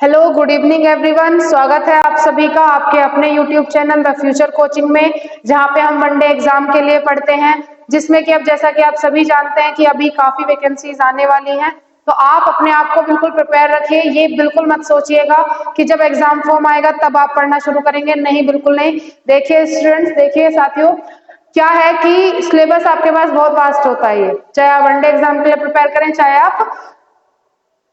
Hello, good evening everyone. स्वागत है आप सभी का आपके अपने YouTube channel the future coaching में, जहां पे हम वनडे एग्जाम के लिए पढ़ते हैं। जिसमें कि अब जैसा कि आप सभी जानते हैं कि अभी काफी वैकेंसीज आने वाली हैं, तो आप अपने आप को बिल्कुल प्रिपेयर रखिए। ये बिल्कुल मत सोचिएगा कि जब एग्जाम फॉर्म आएगा तब आप पढ़ना शुरू करेंगे। नहीं, बिल्कुल नहीं। देखिए स्टूडेंट्स, देखिए साथियों, क्या है कि सिलेबस आपके पास बहुत वास्ट होता है। ये चाहे आप वनडे एग्जाम के लिए प्रिपेयर करें, चाहे आप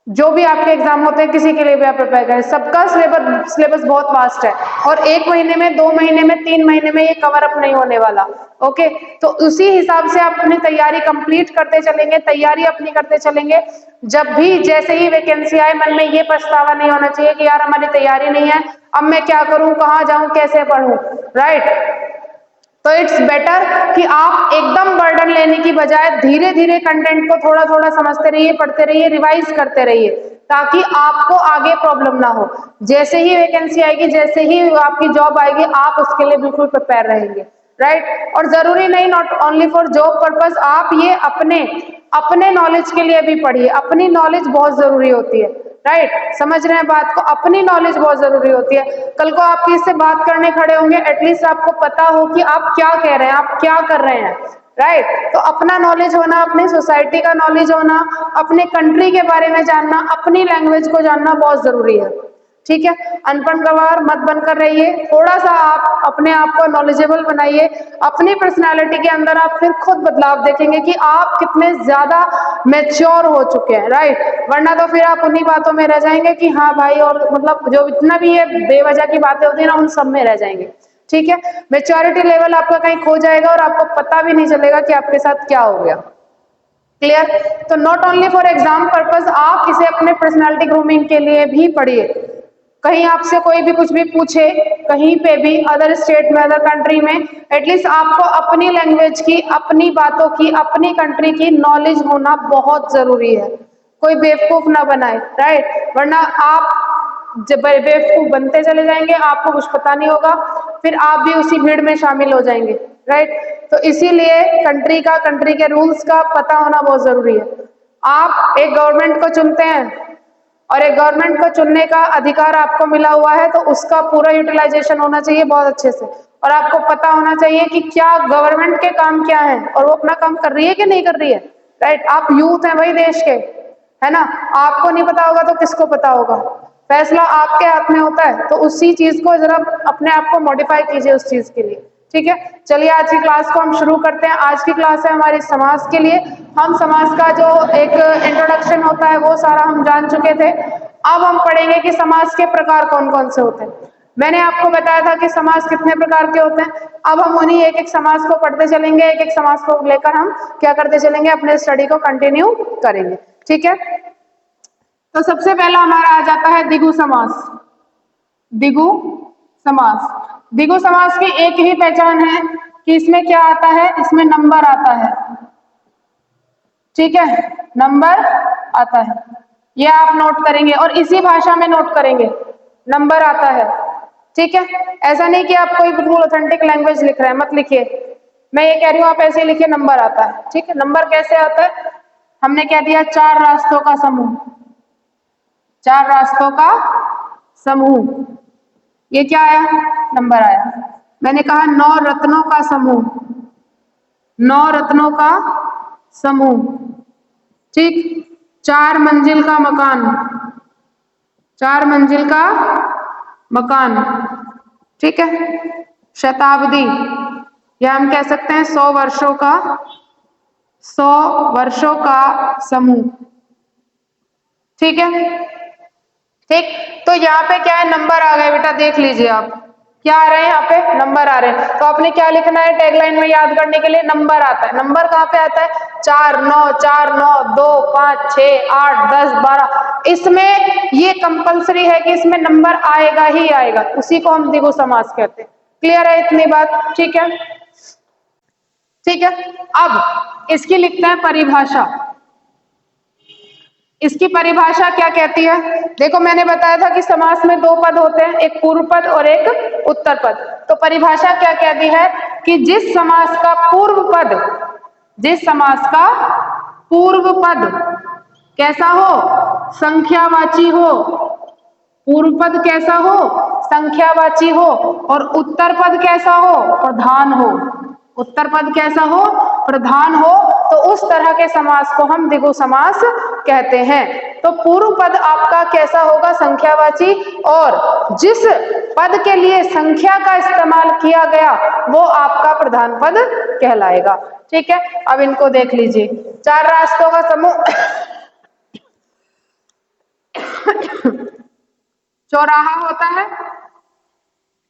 जो भी आपके एग्जाम होते हैं किसी के लिए भी आप प्रिपेयर करें, सबका सिलेबस बहुत वास्ट है। और 1 महीने में, 2 महीने में, 3 महीने में ये कवर अप नहीं होने वाला। ओके, तो उसी हिसाब से आप अपनी तैयारी कंप्लीट करते चलेंगे, तैयारी अपनी करते चलेंगे। जब भी जैसे ही वैकेंसी आए, मन में ये पछतावा नहीं होना चाहिए कि यार हमारी तैयारी नहीं है, अब मैं क्या करूं, कहाँ जाऊं, कैसे पढ़ूं। राइट। तो इट्स बेटर कि आप एकदम बर्डन लेने की बजाय धीरे धीरे कंटेंट को थोड़ा थोड़ा समझते रहिए, पढ़ते रहिए, रिवाइज करते रहिए, ताकि आपको आगे प्रॉब्लम ना हो। जैसे ही वैकेंसी आएगी, जैसे ही आपकी जॉब आएगी, आप उसके लिए बिल्कुल प्रिपेयर रहेंगे। राइट। और जरूरी नहीं, not only for job purpose, आप ये अपने अपने नॉलेज के लिए भी पढ़िए। अपनी नॉलेज बहुत जरूरी होती है। राइट, समझ रहे हैं बात को? अपनी नॉलेज बहुत जरूरी होती है। कल को आप किसी से बात करने खड़े होंगे, एटलीस्ट आपको पता हो कि आप क्या कह रहे हैं, आप क्या कर रहे हैं। राइट। तो अपना नॉलेज होना, अपनी सोसाइटी का नॉलेज होना, अपने कंट्री के बारे में जानना, अपनी लैंग्वेज को जानना बहुत जरूरी है। ठीक है, अनपढ़ गंवार मत बनकर रहिए। थोड़ा सा आप अपने आप को नॉलेजेबल बनाइए। अपनी पर्सनालिटी के अंदर आप फिर खुद बदलाव देखेंगे कि आप कितने ज्यादा मैच्योर हो चुके हैं। राइट। वरना तो फिर आप उन्हीं बातों में रह जाएंगे कि हाँ भाई, और मतलब जो इतना भी ये बेवजह की बातें होती है ना, उन सब में रह जाएंगे। ठीक है, मैच्योरिटी लेवल आपका कहीं खो जाएगा और आपको पता भी नहीं चलेगा कि आपके साथ क्या हो गया। क्लियर? तो not only for exam purpose, आप इसे अपने पर्सनालिटी ग्रूमिंग के लिए भी पढ़िए। कहीं आपसे कोई भी कुछ भी पूछे, कहीं पे भी, अदर स्टेट में, अदर कंट्री में, एटलीस्ट आपको अपनी लैंग्वेज की, अपनी बातों की, अपनी कंट्री की नॉलेज होना बहुत जरूरी है। कोई बेवकूफ ना बनाए। राइट। वरना आप जब बेवकूफ बनते चले जाएंगे, आपको कुछ पता नहीं होगा, फिर आप भी उसी भीड़ में शामिल हो जाएंगे। राइट। तो इसीलिए कंट्री के रूल्स का पता होना बहुत जरूरी है। आप एक गवर्नमेंट को चुनते हैं, और एक गवर्नमेंट को चुनने का अधिकार आपको मिला हुआ है, तो उसका पूरा यूटिलाइजेशन होना चाहिए बहुत अच्छे से। और आपको पता होना चाहिए कि क्या गवर्नमेंट के काम क्या है, और वो अपना काम कर रही है कि नहीं कर रही है। राइट। आप यूथ हैं भाई देश के, है ना? आपको नहीं पता होगा तो किसको पता होगा? फैसला आपके हाथ में होता है। तो उसी चीज को जरा अपने आप को मॉडिफाई कीजिए उस चीज के लिए। ठीक है, चलिए आज की क्लास को हम शुरू करते हैं। आज की क्लास है हमारी समाज के लिए। हम समाज का जो एक इंट्रोडक्शन होता है वो सारा हम जान चुके थे। अब हम पढ़ेंगे कि समाज के प्रकार कौन कौन से होते हैं। मैंने आपको बताया था कि समाज कितने प्रकार के होते हैं। अब हम उन्हीं एक एक समाज को पढ़ते चलेंगे, एक एक समाज को लेकर हम क्या करते चलेंगे, अपने स्टडी को कंटिन्यू करेंगे। ठीक है, तो सबसे पहला हमारा आ जाता है द्विगु समास। द्विगु समास। द्विगु समास की एक ही पहचान है कि इसमें क्या आता है, इसमें नंबर आता है। ठीक है, नंबर आता है, ये आप नोट करेंगे और इसी भाषा में नोट करेंगे, नंबर आता है। ठीक है, ऐसा नहीं कि आप कोई बिल्कुल ऑथेंटिक लैंग्वेज लिख रहे हैं, मत लिखिए। मैं ये कह रही हूं आप ऐसे ही लिखिए, नंबर आता है। ठीक है, नंबर कैसे आता है? हमने क्या दिया, 4 रास्तों का समूह। 4 रास्तों का समूह, ये क्या आया, नंबर आया। मैंने कहा 9 रत्नों का समूह। 9 रत्नों का समूह। ठीक, 4 मंजिल का मकान। 4 मंजिल का मकान। ठीक है, शताब्दी, या हम कह सकते हैं 100 वर्षों का, 100 वर्षों का समूह। ठीक है, ठीक। तो यहाँ पे क्या है, नंबर आ गए बेटा, देख लीजिए आप क्या आ रहे हैं, यहाँ पे नंबर आ रहे हैं। तो आपने क्या लिखना है टैगलाइन में याद करने के लिए, नंबर आता है। नंबर कहाँ पे आता है, 4 9 4 9 2 5 6 8 10 12। इसमें ये कंपलसरी है कि इसमें नंबर आएगा ही आएगा, उसी को हम द्विगु समास कहते हैं। क्लियर है इतनी बात? ठीक है, ठीक है। अब इसकी लिखते हैं परिभाषा। इसकी परिभाषा क्या कहती है? देखो मैंने बताया था कि समास में 2 पद होते हैं, एक पूर्व पद और एक उत्तर पद। तो परिभाषा क्या कहती है कि जिस समास का पूर्व पद, जिस समास का पूर्व पद कैसा हो, संख्यावाची हो, पूर्व पद कैसा हो? संख्यावाची हो। और उत्तर पद कैसा हो? प्रधान हो। उत्तर पद कैसा हो? प्रधान हो। तो उस तरह के समास को हम द्विगु समास कहते हैं। तो पूर्व पद आपका कैसा होगा? संख्यावाची। और जिस पद के लिए संख्या का इस्तेमाल किया गया वो आपका प्रधान पद कहलाएगा। ठीक है, अब इनको देख लीजिए। चार रास्तों का समूह चौराहा होता है।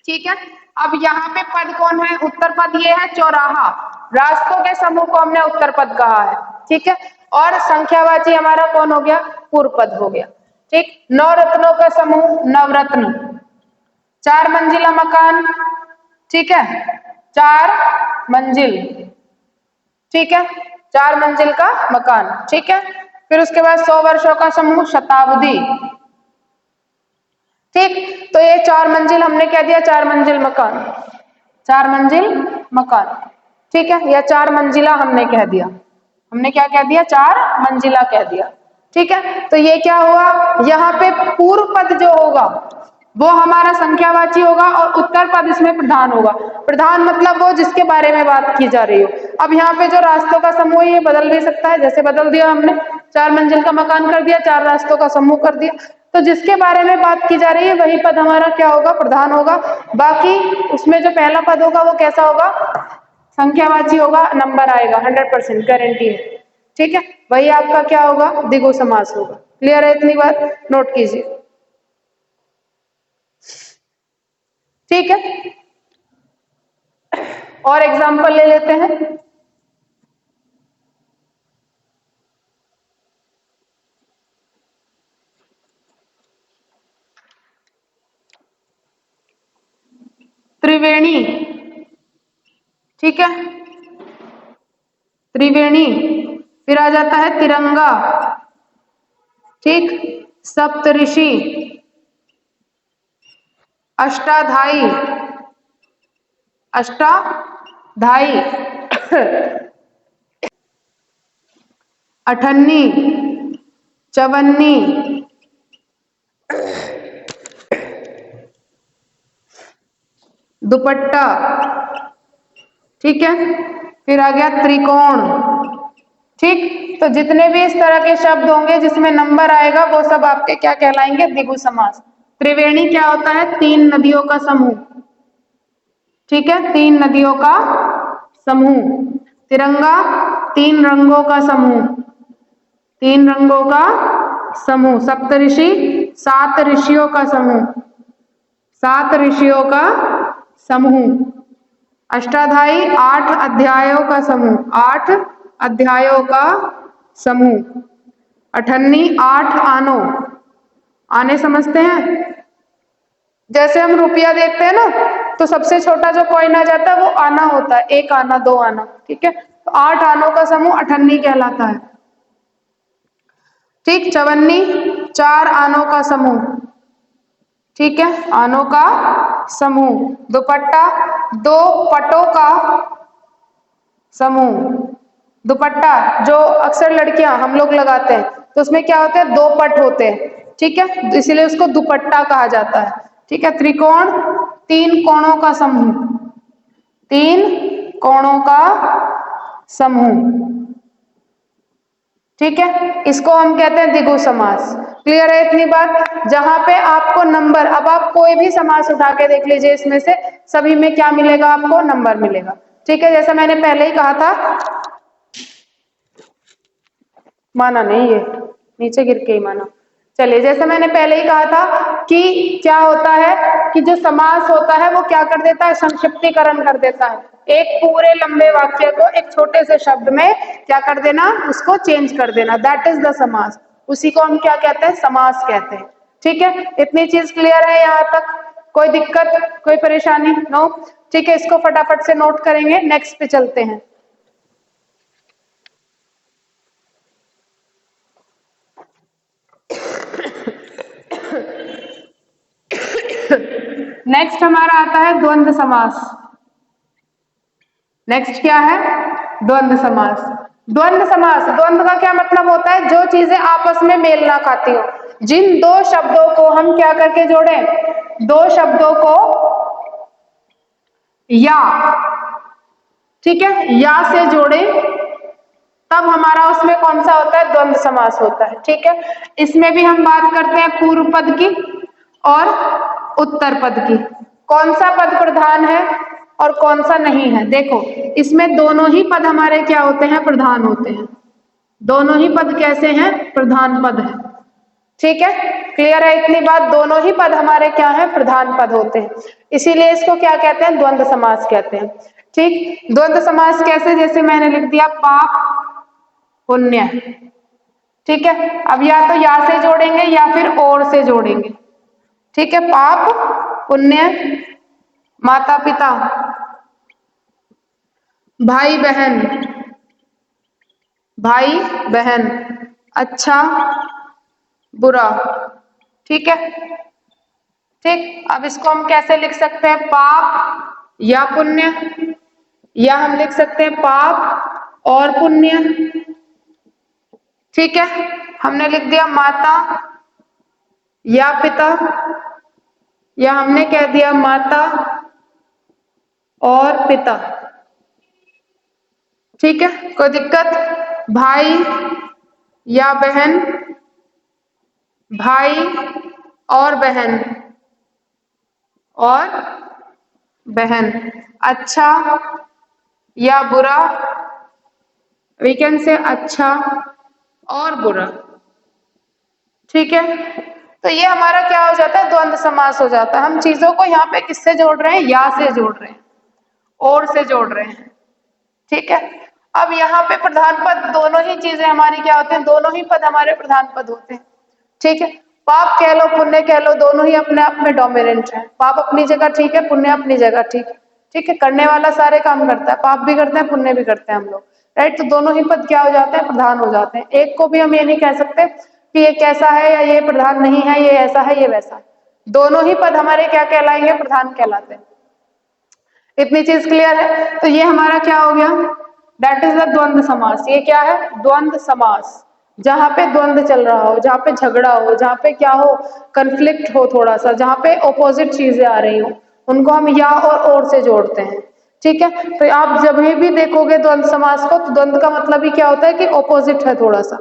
ठीक है, अब यहाँ पे पद कौन है? उत्तर पद ये है चौराहा। रास्तों के समूह को हमने उत्तर पद कहा है। ठीक है, और संख्यावाची हमारा कौन हो गया? पूर्व पद हो गया। ठीक, नवरत्नों का समूह नवरत्न। चार मंजिला मकान। ठीक है, चार मंजिल। ठीक है, चार मंजिल का मकान। ठीक है, फिर उसके बाद 100 वर्षों का समूह शताब्दी। ठीक, तो ये चार मंजिल हमने कह दिया, चार मंजिल मकान, चार मंजिल मकान। ठीक है, या चार मंजिला हमने कह दिया। हमने क्या कह दिया? चार मंजिला कह दिया। ठीक है, तो ये क्या हुआ? यहाँ पे पूर्व पद जो होगा वो हमारा संख्यावाची होगा और उत्तर पद इसमें प्रधान होगा। प्रधान मतलब वो जिसके बारे में बात की जा रही हो। अब यहाँ पे जो रास्तों का समूह ये बदल भी सकता है, जैसे बदल दिया हमने, चार मंजिल का मकान कर दिया, चार रास्तों का समूह कर दिया। तो जिसके बारे में बात की जा रही है वही पद हमारा क्या होगा? प्रधान होगा। बाकी उसमें जो पहला पद होगा वो कैसा होगा? संख्यावाची होगा, नंबर आएगा, 100% गारंटी है। ठीक है, वही आपका क्या होगा? द्विगु समास होगा। क्लियर है इतनी बात? नोट कीजिए। ठीक है, और एग्जाम्पल ले लेते हैं। त्रिवेणी। ठीक है, त्रिवेणी। फिर आ जाता है तिरंगा। ठीक, सप्तऋषि, अष्टाधाई, अष्टाधाई, अठन्नी, चवन्नी, दुपट्टा। ठीक है, फिर आ गया त्रिकोण। ठीक, तो जितने भी इस तरह के शब्द होंगे जिसमें नंबर आएगा वो सब आपके क्या कहलाएंगे? द्विगु समास। त्रिवेणी क्या होता है? तीन नदियों का समूह। ठीक है, तीन नदियों का समूह। तिरंगा, तीन रंगों का समूह, तीन रंगों का समूह। सप्तऋषि, सात ऋषियों का समूह, सात ऋषियों का समूह। अष्टाध्यायी, आठ अध्यायों का समूह, आठ अध्यायों का समूह। अठन्नी, आठ आनों। आने समझते हैं? जैसे हम रुपया देखते हैं ना, तो सबसे छोटा जो कॉइन आ जाता है वो आना होता है, एक आना, दो आना। ठीक है, तो आठ आनों का समूह अठन्नी कहलाता है। ठीक, चवन्नी, चार आनों का समूह। ठीक है, आनों का समूह। दुपट्टा, दो पटों का समूह। दुपट्टा जो अक्सर लड़कियां हम लोग लगाते हैं तो उसमें क्या होते हैं? दो पट होते हैं। ठीक है, तो इसीलिए उसको दुपट्टा कहा जाता है। ठीक है, त्रिकोण, तीन कोणों का समूह, तीन कोणों का समूह। ठीक है, इसको हम कहते हैं द्विगु समास। क्लियर है इतनी बात? जहां पे आपको नंबर, अब आप कोई भी समास उठा के देख लीजिए, इसमें से सभी में क्या मिलेगा? आपको नंबर मिलेगा। ठीक है, जैसा मैंने पहले ही कहा था, माना नहीं, ये नीचे गिर के ही माना। चलिए, जैसे मैंने पहले ही कहा था कि क्या होता है कि जो समास होता है वो क्या कर देता है? संक्षिप्तीकरण कर देता है। एक पूरे लंबे वाक्य को एक छोटे से शब्द में क्या कर देना? उसको चेंज कर देना। दैट इज द समास। उसी को हम क्या कहते हैं? समास कहते हैं। ठीक है, इतनी चीज क्लियर है यहाँ तक? कोई दिक्कत, कोई परेशानी? नो? ठीक है, इसको फटाफट से नोट करेंगे, नेक्स्ट पे चलते हैं। नेक्स्ट हमारा आता है द्वंद्व समास। नेक्स्ट क्या है? द्वंद्व समास। द्वंद्व समास, द्वंद्व का क्या मतलब होता है? जो चीजें आपस में मेल ना खाती हो। जिन दो शब्दों को हम क्या करके जोड़ें? दो शब्दों को या, ठीक है, या से जोड़े, तब हमारा उसमें कौन सा होता है? द्वंद्व समास होता है। ठीक है, इसमें भी हम बात करते हैं पूर्व पद की और उत्तर पद की। कौन सा पद प्रधान है और कौन सा नहीं है? देखो, इसमें दोनों ही पद हमारे क्या होते हैं? प्रधान होते हैं। दोनों ही पद कैसे हैं? प्रधान पद है। ठीक है, क्लियर है इतनी बात? दोनों ही पद हमारे क्या है? प्रधान पद होते हैं। इसीलिए इसको क्या कहते हैं? द्वंद्व समास कहते हैं। ठीक, द्वंद्व समास कैसे? जैसे मैंने लिख दिया पाप पुण्य। ठीक है, अब या तो या से जोड़ेंगे या फिर और से जोड़ेंगे। ठीक है, पाप पुण्य, माता पिता, भाई बहन, भाई बहन, अच्छा बुरा। ठीक है, ठीक, अब इसको हम कैसे लिख सकते हैं? पाप या पुण्य, या हम लिख सकते हैं पाप और पुण्य। ठीक है, हमने लिख दिया माता या पिता, या हमने कह दिया माता और पिता। ठीक है, कोई दिक्कत? भाई या बहन, भाई और बहन, और बहन। अच्छा या बुरा, वी कैन से अच्छा और बुरा। ठीक है, तो ये हमारा क्या हो जाता है? द्वंद्व समास हो जाता है। हम चीजों को यहाँ पे किससे जोड़ रहे हैं? या से जोड़ रहे हैं, और से जोड़ रहे हैं। ठीक है, अब यहाँ पे प्रधान पद, दोनों ही चीजें हमारी क्या होते हैं? दोनों ही पद हमारे प्रधान पद होते हैं। ठीक है, पाप कह लो पुण्य कह लो, दोनों ही अपने आप में डोमिनेंट है। पाप अपनी जगह ठीक है, पुण्य अपनी जगह ठीक है। ठीक है, करने वाला सारे काम करता है, पाप भी करते हैं पुण्य भी करते हैं हम लोग, राइट? तो दोनों ही पद क्या हो जाते हैं? प्रधान हो जाते हैं। एक को भी हम ये नहीं कह सकते कि ये कैसा है या ये प्रधान नहीं है, ये ऐसा है ये वैसा है। दोनों ही पद हमारे क्या कहलाएंगे? प्रधान कहलाते हैं। इतनी चीज क्लियर है? तो ये हमारा क्या हो गया? दैट इज द द्वंद्व समास। ये क्या है? द्वंद्व समास। जहां पे द्वंद्व चल रहा हो, जहां पे झगड़ा हो, जहां पे क्या हो? कंफ्लिक्ट हो थोड़ा सा, जहां पे ऑपोजिट चीजें आ रही हो, उनको हम या और से जोड़ते हैं। ठीक है, तो आप जब भी देखोगे द्वंद्व समास को, तो द्वंद्व का मतलब ही क्या होता है? कि ऑपोजिट है थोड़ा सा।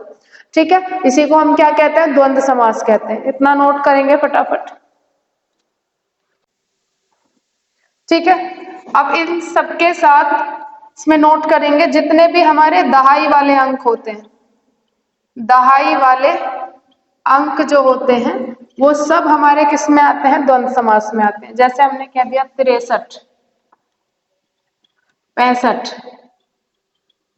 ठीक है, इसी को हम क्या कहते हैं? द्वंद्व समास कहते हैं। इतना नोट करेंगे फटाफट। ठीक है, अब इन सबके साथ इसमें नोट करेंगे जितने भी हमारे दहाई वाले अंक होते हैं, दहाई वाले अंक जो होते हैं वो सब हमारे किस में आते हैं? द्वंद्व समास में आते हैं। जैसे हमने कह दिया 63, 65,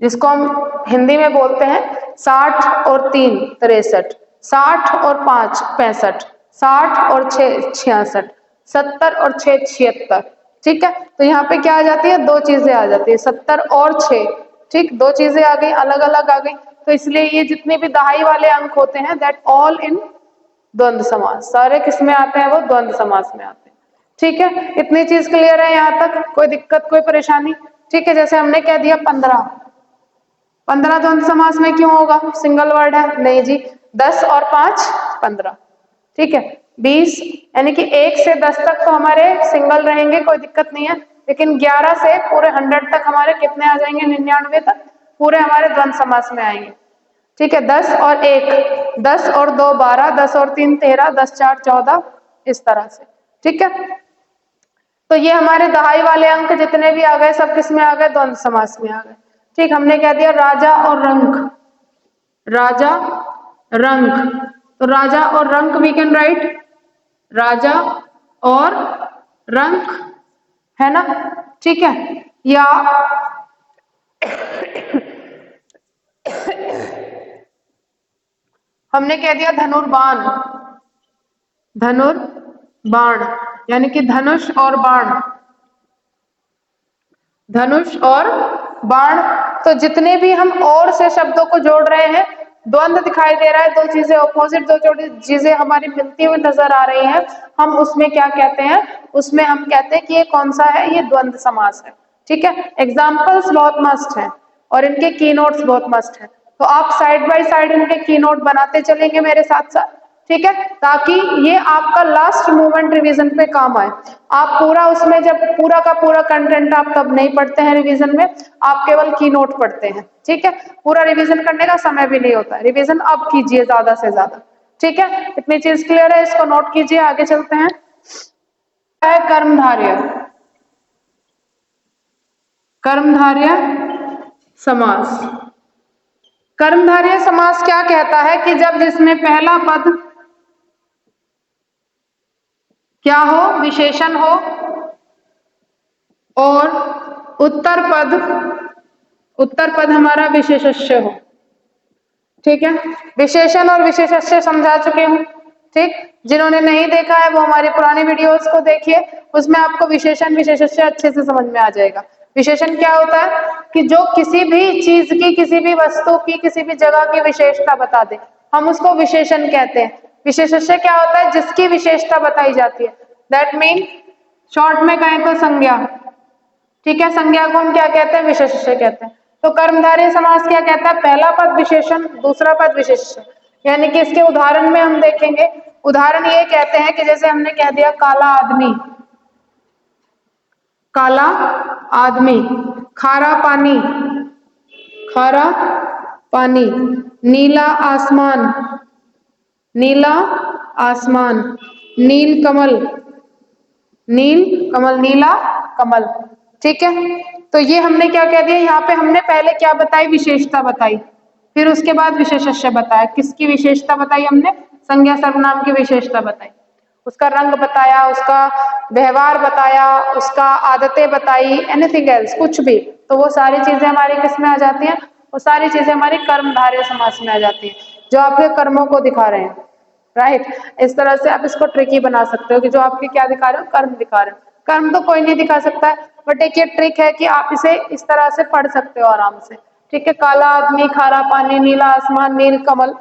जिसको हम हिंदी में बोलते हैं 60 और 3 63, 60 और 5 65, 60 और 6 66, 70 और 6 76। ठीक है, तो यहाँ पे क्या आ जाती है? दो चीजें आ जाती है, 70 और 6। ठीक, दो चीजें आ गई, अलग अलग आ गई। तो इसलिए ये जितने भी दहाई वाले अंक होते हैं, दैट ऑल इन द्वंद्व समास, सारे किस में आते हैं? वो द्वंद्व समास में आते हैं। ठीक है, इतनी चीज क्लियर है यहाँ तक? कोई दिक्कत कोई परेशानी? ठीक है, जैसे हमने कह दिया 15, 15 द्वंद्व समास में क्यों होगा? सिंगल वर्ड है। नहीं जी, 10 और 5 15। ठीक है, 20, यानी कि 1 से 10 तक तो हमारे सिंगल रहेंगे, कोई दिक्कत नहीं है। लेकिन 11 से पूरे 100 तक हमारे कितने आ जाएंगे? 99 तक पूरे हमारे द्वंद्व समास में आएंगे। ठीक है, 10 और 1, 10 और 2 12, 10 और 3 13, 10 4 14, इस तरह से। ठीक है, तो ये हमारे दहाई वाले अंक जितने भी आ गए, सब किस में आ गए? द्वंद्व समास में आ गए। ठीक, हमने कह दिया राजा और रंक, राजा रंक, तो राजा और रंक वी कैन राइट राजा और रंक, है ना? ठीक है, या हमने कह दिया धनुर्बाण, धनुर्बाण, यानी कि धनुष और बाण, धनुष और बाण। तो जितने भी हम और से शब्दों को जोड़ रहे हैं, द्वंद्व दिखाई दे रहा है, दो चीजें ऑपोजिट, दो चीजें हमारी मिलती हुई नजर आ रही हैं, हम उसमें क्या कहते हैं? उसमें हम कहते हैं कि ये कौन सा है? ये द्वंद्व समास है। ठीक है, एग्जाम्पल्स बहुत मस्ट है। और इनके की नोट्स बहुत मस्त है। तो आप साइड बाय साइड इनके की नोट बनाते चलेंगे मेरे साथ साथ, ठीक है, ताकि ये आपका लास्ट मोमेंट रिवीजन पे काम आए। आप पूरा उसमें जब पूरा का पूरा कंटेंट आप तब नहीं पढ़ते हैं रिवीजन में, आप केवल की नोट पढ़ते हैं, ठीक है। पूरा रिवीजन करने का समय भी नहीं होता है, रिवीजन अब कीजिए ज्यादा से ज्यादा, ठीक है। इतनी चीज क्लियर है, इसको नोट कीजिए। आगे चलते हैं। कर्मधारय, कर्मधारय समास। कर्मधारय समास क्या कहता है कि जब जिसमें पहला पद क्या हो, विशेषण हो, और उत्तर पद हमारा विशेषस्य हो, ठीक है। विशेषण और विशेषस्य समझा चुके हूं, ठीक। जिन्होंने नहीं देखा है वो हमारी पुरानी वीडियोस को देखिए, उसमें आपको विशेषण विशेषस्य अच्छे से समझ में आ जाएगा। विशेषण क्या होता है कि जो किसी भी चीज की, किसी भी वस्तु की, किसी भी जगह की विशेषता बता दे, हम उसको विशेषण कहते हैं। विशेषस्य क्या होता है, जिसकी विशेषता बताई जाती है। दैट मीन शॉर्ट में कहें तो संज्ञा, ठीक है। संज्ञा को हम क्या कहते हैं, विशेषस्य कहते हैं। तो कर्मधारय समास क्या कहता है, पहला पद विशेषण, दूसरा पद विशेषण। यानी कि इसके उदाहरण में हम देखेंगे, उदाहरण ये कहते हैं कि जैसे हमने कह दिया काला आदमी, काला आदमी, खारा पानी, खारा पानी, नीला आसमान, नीला आसमान, नील कमल, नील कमल, नीला कमल, ठीक है। तो ये हमने क्या कह दिया, यहाँ पे हमने पहले क्या बताई, विशेषता बताई, फिर उसके बाद विशेषस्य बताया। किसकी विशेषता बताई हमने, संज्ञा सर्वनाम की विशेषता बताई, उसका रंग बताया, उसका व्यवहार बताया, उसका आदतें बताई, एनीथिंग एल्स, कुछ भी। तो वो सारी चीजें हमारी किस में आ जाती हैं, वो सारी चीजें हमारी कर्मधारय समास में आ जाती हैं, जो आपके कर्मों को दिखा रहे हैं, राइट। इस तरह से आप इसको ट्रिकी बना सकते हो कि जो आपके क्या दिखा रहे हो, कर्म दिखा रहे हो। कर्म तो कोई नहीं दिखा सकता है, बट एक ये ट्रिक है कि आप इसे इस तरह से पढ़ सकते हो आराम से, ठीक है। काला आदमी, खारा पानी, नीला आसमान, नील कमल।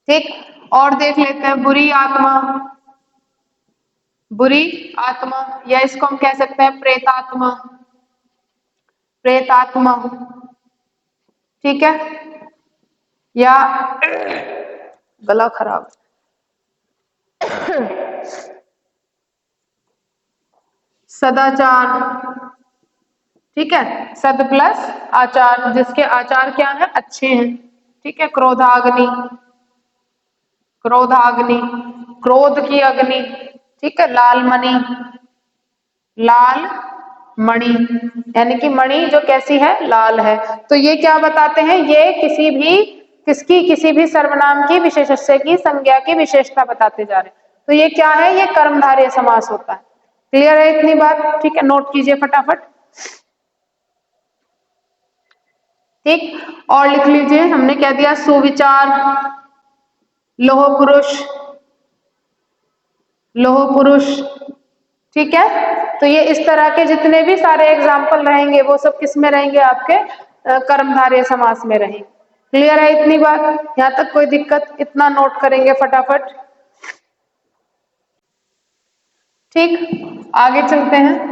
ठीक, और देख लेते हैं बुरी आत्मा, बुरी आत्मा, या इसको हम कह सकते हैं प्रेतात्मा, प्रेतात्मा, ठीक है। या गला खराब, सदाचार, ठीक है। सद प्लस आचार, जिसके आचार क्या है, अच्छे हैं, ठीक है। क्रोधाग्नि, क्रोधाग्नि, क्रोध की अग्नि, ठीक है। लाल मणि, लाल मणि, यानी कि मणि जो कैसी है, लाल है। तो ये क्या बताते हैं, ये किसी भी, किसी भी सर्वनाम की, विशेषस्य की, संज्ञा की विशेषता बताते जा रहे हैं। तो ये क्या है, ये कर्मधारय समास होता है। क्लियर है इतनी बात, ठीक है। नोट कीजिए फटाफट, ठीक। और लिख लीजिए, हमने कह दिया सुविचार, लोह पुरुष, लोह पुरुष, ठीक है। तो ये इस तरह के जितने भी सारे एग्जाम्पल रहेंगे वो सब किस में रहेंगे, आपके कर्मधारय समास में रहेंगे। क्लियर है इतनी बात, यहाँ तक कोई दिक्कत, इतना नोट करेंगे फटाफट, ठीक। आगे चलते हैं।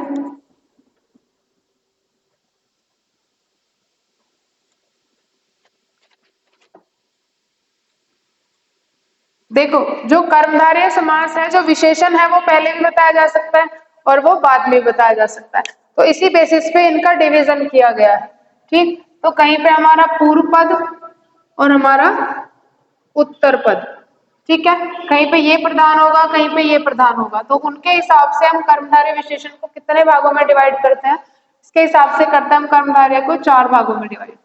देखो, जो कर्मधारय समास है, जो विशेषण है, वो पहले भी बताया जा सकता है और वो बाद में बताया जा सकता है। तो इसी बेसिस पे इनका डिवीजन किया गया है, ठीक। तो कहीं पे हमारा पूर्व पद और हमारा उत्तर पद, ठीक है। कहीं पे ये प्रधान होगा, कहीं पे ये प्रधान होगा। तो उनके हिसाब से हम कर्मधारय विशेषण को कितने भागों में डिवाइड करते हैं, इसके हिसाब से करते हैं हम कर्मधारय को 4 भागों में डिवाइड,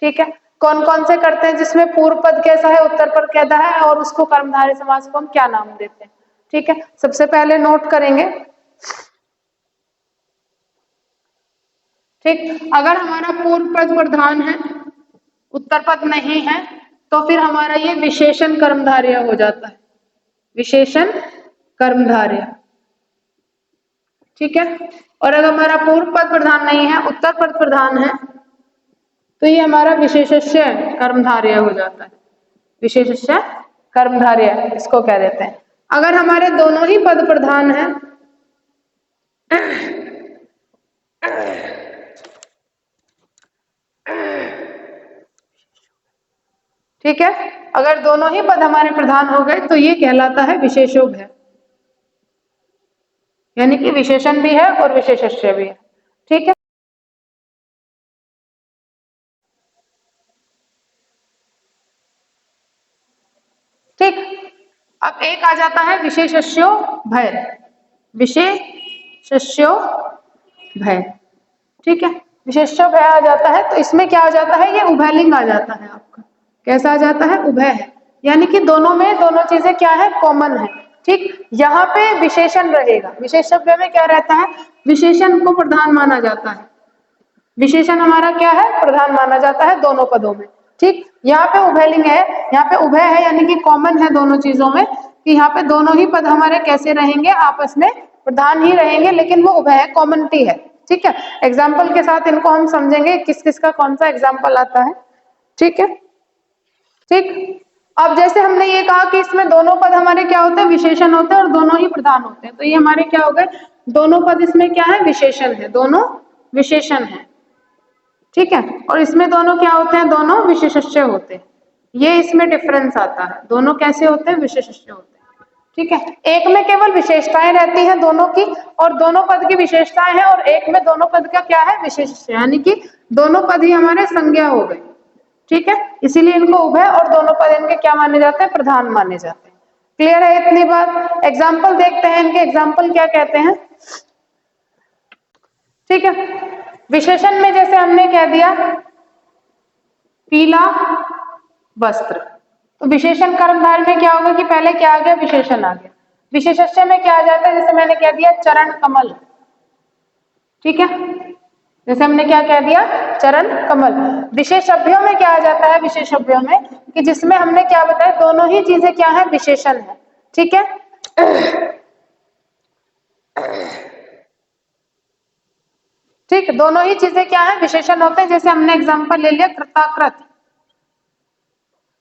ठीक है। कौन कौन से करते हैं, जिसमें पूर्व पद कैसा है, उत्तर पद कैसा है, और उसको कर्मधारय समास को हम क्या नाम देते हैं, ठीक है। सबसे पहले नोट करेंगे, ठीक। अगर हमारा पूर्व पद प्रधान है, उत्तर पद नहीं है, तो फिर हमारा ये विशेषण कर्मधारय हो जाता है, विशेषण कर्मधारय, ठीक है। और अगर हमारा पूर्व पद प्रधान नहीं है, उत्तर पद प्रधान है, तो ये हमारा विशेषस्य कर्मधारय हो जाता है, विशेषस्य कर्मधारय इसको कह देते हैं। अगर हमारे दोनों ही पद प्रधान हैं, ठीक है, अगर दोनों ही पद हमारे प्रधान हो गए तो ये कहलाता है विशेषोभय, यानी कि विशेषण भी है और विशेषस्य भी है। ठीक है, ठीक। अब एक आ जाता है विशेषस्योभय, विशेषस्योभय, ठीक है, विशेषोभय आ जाता है तो इसमें क्या आ जाता है, ये उभयलिंग आ जाता है आपका। कैसा आ जाता है, उभय है, यानी कि दोनों में दोनों चीजें क्या है, कॉमन है। ठीक, यहाँ पे विशेषण रहेगा, विशेषव्य में क्या रहता है, विशेषण को प्रधान माना जाता है, विशेषण हमारा क्या है, प्रधान माना जाता है दोनों पदों में। ठीक, यहाँ पे उभयलिंग है, यहाँ पे उभय है यानी कि कॉमन है दोनों चीजों में, कि यहाँ पे दोनों ही पद हमारे कैसे रहेंगे, आपस में प्रधान ही रहेंगे, लेकिन वो उभय है, कॉमनटी है। ठीक है, एग्जाम्पल के साथ इनको हम समझेंगे किस किस का कौन सा एग्जाम्पल आता है। ठीक है, ठीक। अब जैसे हमने ये कहा कि इसमें दोनों पद हमारे क्या होते हैं, विशेषण होते हैं और दोनों ही प्रधान होते हैं, तो ये हमारे क्या हो गए, दोनों पद इसमें क्या है, विशेषण है, दोनों विशेषण है। ठीक है, और इसमें दोनों क्या होते हैं, दोनों विशेषस्य होते हैं, ये इसमें डिफरेंस आता है, दोनों कैसे होते हैं, विशेषस्य होते हैं। ठीक है, एक में केवल विशेषताएं रहती हैं दोनों की, और दोनों पद की विशेषताएं हैं, और एक में दोनों पद का क्या है, विशेषस्य, यानी कि दोनों पद ही हमारे संज्ञा हो गए। ठीक है, इसीलिए इनको उभय और दोनों पद इनके क्या माने जाते हैं, प्रधान माने जाते हैं। क्लियर है इतनी बात। एग्जाम्पल देखते हैं, इनके एग्जाम्पल क्या कहते हैं। ठीक है, विशेषण में जैसे हमने कह दिया पीला वस्त्र, तो विशेषण कर्मधारय में क्या होगा कि पहले क्या आ गया, विशेषण आ गया। विशेषस्य में क्या आ जाता है, जैसे मैंने कह दिया चरण कमल। ठीक है, जैसे हमने क्या कह दिया, चरण कमल। विशेषभ्यों में क्या आ जाता है, विशेषभ्यों में कि जिसमें हमने क्या बताया, दोनों ही चीजें क्या है, विशेषण है। ठीक है, ठीक, दोनों ही चीजें क्या है, विशेषण होते हैं। जैसे हमने एग्जांपल ले लिया कृताकृत,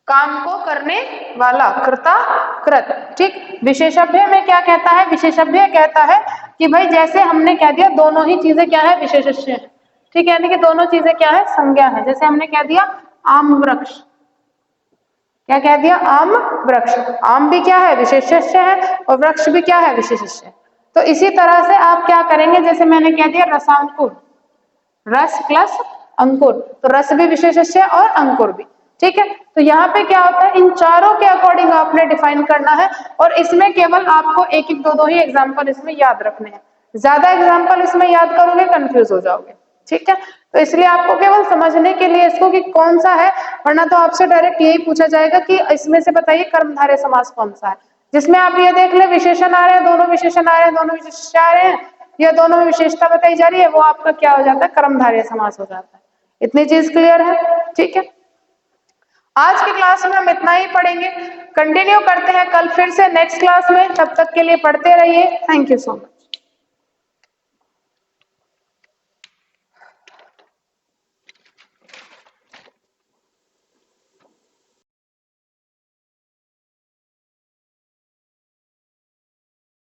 काम को करने वाला, कृताकृत। ठीक, विशेषभ्य में क्या कहता है, विशेषभ्य कहता है कि भाई जैसे हमने कह दिया दोनों ही चीजें क्या है, विशेषस्य है। ठीक है, यानी कि दोनों चीजें क्या है, संज्ञा है। जैसे हमने कह दिया आम वृक्ष, क्या कह दिया, आम वृक्ष, आम भी क्या है, विशेषस्य है, और वृक्ष भी क्या है, विशेषस्य है। तो इसी तरह से आप क्या करेंगे, जैसे मैंने कह दिया रसांकुर, रस प्लस अंकुर, तो रस भी विशेषस्य और अंकुर भी। ठीक है, तो यहाँ पे क्या होता है, इन चारों के अकॉर्डिंग आपने डिफाइन करना है, और इसमें केवल आपको एक एक दो ही एग्जाम्पल इसमें याद रखने हैं। ज्यादा एग्जाम्पल इसमें याद करोगे कंफ्यूज हो जाओगे। ठीक है, तो इसलिए आपको केवल समझने के लिए इसको कि कौन सा है, वरना तो आपसे डायरेक्ट यही पूछा जाएगा कि इसमें से बताइए कर्मधारय समास कौन सा है, जिसमें आप ये देख ले विशेषण आ रहे हैं, दोनों विशेषण आ रहे हैं, दोनों विशेष आ रहे हैं, या दोनों में विशेषता बताई जा रही है, वो आपका क्या हो जाता है, कर्मधारय समास हो जाता है। इतनी चीज क्लियर है। ठीक है, आज की क्लास में हम इतना ही पढ़ेंगे, कंटिन्यू करते हैं कल फिर से नेक्स्ट क्लास में, तब तक के लिए पढ़ते रहिए। Thank you so much.